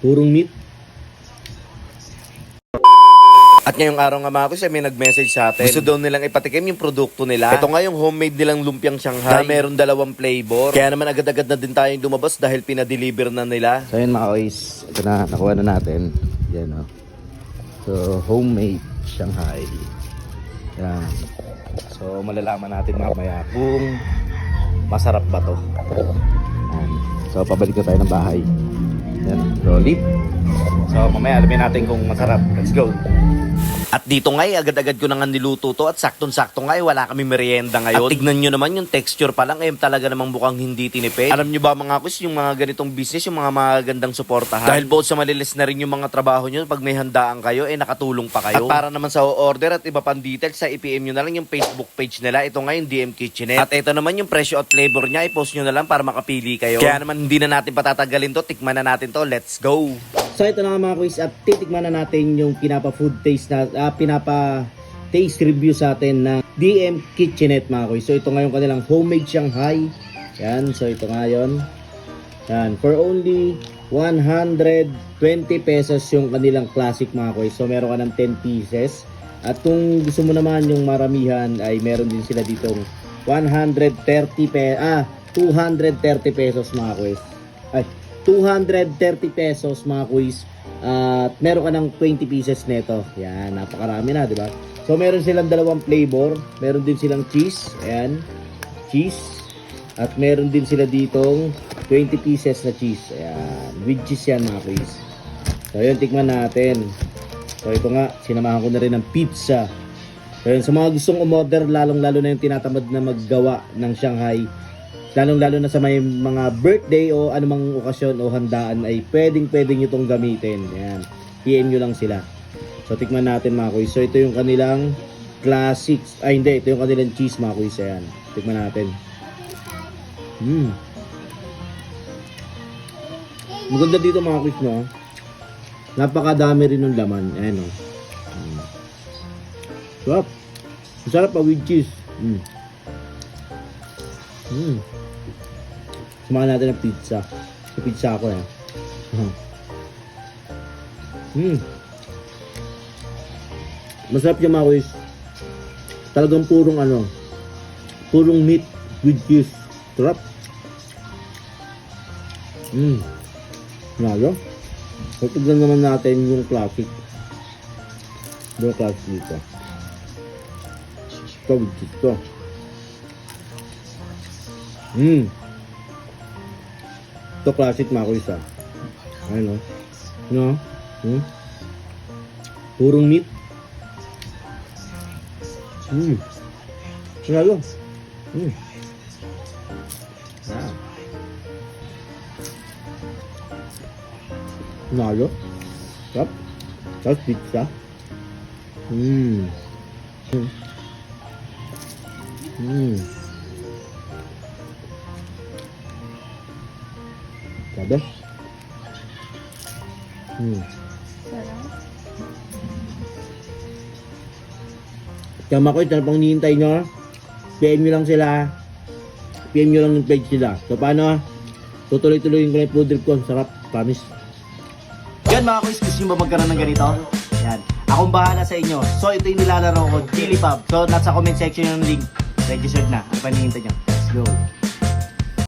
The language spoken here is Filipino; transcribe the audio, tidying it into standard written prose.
Purong meat. At ngayong araw nga mga kuys, may nag-message sa atin. Gusto daw nilang ipatikim yung produkto nila. Ito nga yung homemade nilang lumpiang Shanghai. Na meron 2 flavor. Kaya naman agad-agad na din tayong lumabas dahil pinadeliver na nila. So yun mga kuys, ito na, nakuha na natin. Yan o. So homemade Shanghai. Yan. So malalaman natin mamaya kung masarap ba to. Yan. So pabalik na tayo ng bahay. Yan. So leave. So mamaya alamin natin kung masarap. Let's go. At dito nga agad-agad ko na nga niluto to at saktong-sakto nga wala kami merienda ngayon. At tignan nyo naman yung texture pa lang talaga namang mukhang hindi tinipid. Alam nyo ba mga kus, yung mga ganitong business, yung mga magandang suportahan. Dahil both sa malilis na rin yung mga trabaho nyo, pag may handaan kayo, nakatulong pa kayo. At para naman sa order at iba pang details, sa i-PM nyo na lang yung Facebook page nila. Ito nga yung DM Kitchenette. At ito naman yung presyo at flavor niya, i-post nyo na lang para makapili kayo. Kaya naman hindi na natin patatagalin to, tikman na natin to, let's go! So ito na nga mga kuys, at titikman na natin yung pinapa-food taste na pinapa-taste review sa atin na DM Kitchenette mga kuys. So ito nga yung kanilang homemade Shanghai. Yan, so ito nga yun. Yan, for only 120 pesos yung kanilang classic mga kuys. So meron ka ng 10 pieces. At kung gusto mo naman yung maramihan ay meron din sila ditong 230 pesos mga kuys. Ay, 230 pesos mga kuys. At meron ka ng 20 pieces nito. Yan, napakarami na, di ba? So meron silang 2 flavor. Meron din silang cheese. Ayan, cheese. At meron din sila ditong 20 pieces na cheese. Ayan, with cheese yan mga kuys. So yun, tikman natin. So ito nga, sinamahan ko na rin ng pizza. So yun, sa mga gustong umorder, lalong-lalo na yung tinatamad na maggawa ng Shanghai, lalong-lalo na sa may mga birthday o anumang okasyon o handaan, ay pwedeng nyo itong gamitin. Ayan, PM nyo lang sila. So tikman natin mga kuys. So ito yung kanilang classics. Ay hindi, ito yung kanilang cheese mga kuys. Ayan, tikman natin. Maganda dito mga kuys, no? Napakadami rin ng laman. Ayan o. Sarap. Masarap pa with cheese. Sumakan natin ng pizza. Sa pizza ako eh. Masarap yung mga kuys. Talagang purong meat with cheese. Sarap. Nalo. So tignan naman natin yung classic. Yung classic dito. Ito with cheese to. Ito classic mga kuys ah. Ayun o. No? Purong meat. Nalo. Nalo. Sarap. Tapos pizza. Sabi? Kaya mga kuys, ano pang hinihintay nyo? PM nyo lang sila. PM nyo lang yung page sila. So paano? Tutuloy-tuloyin ko na yung food trip ko. Sarap. Promise. Yan mga kuys, gusto nyo ba magkaroon ng ganito? Yan. Akong bahala sa inyo. So ito yung nilalaro ko, Chili Pub. So nasa comment section yung link. Registered na. Ang panihintay nyo. Let's go.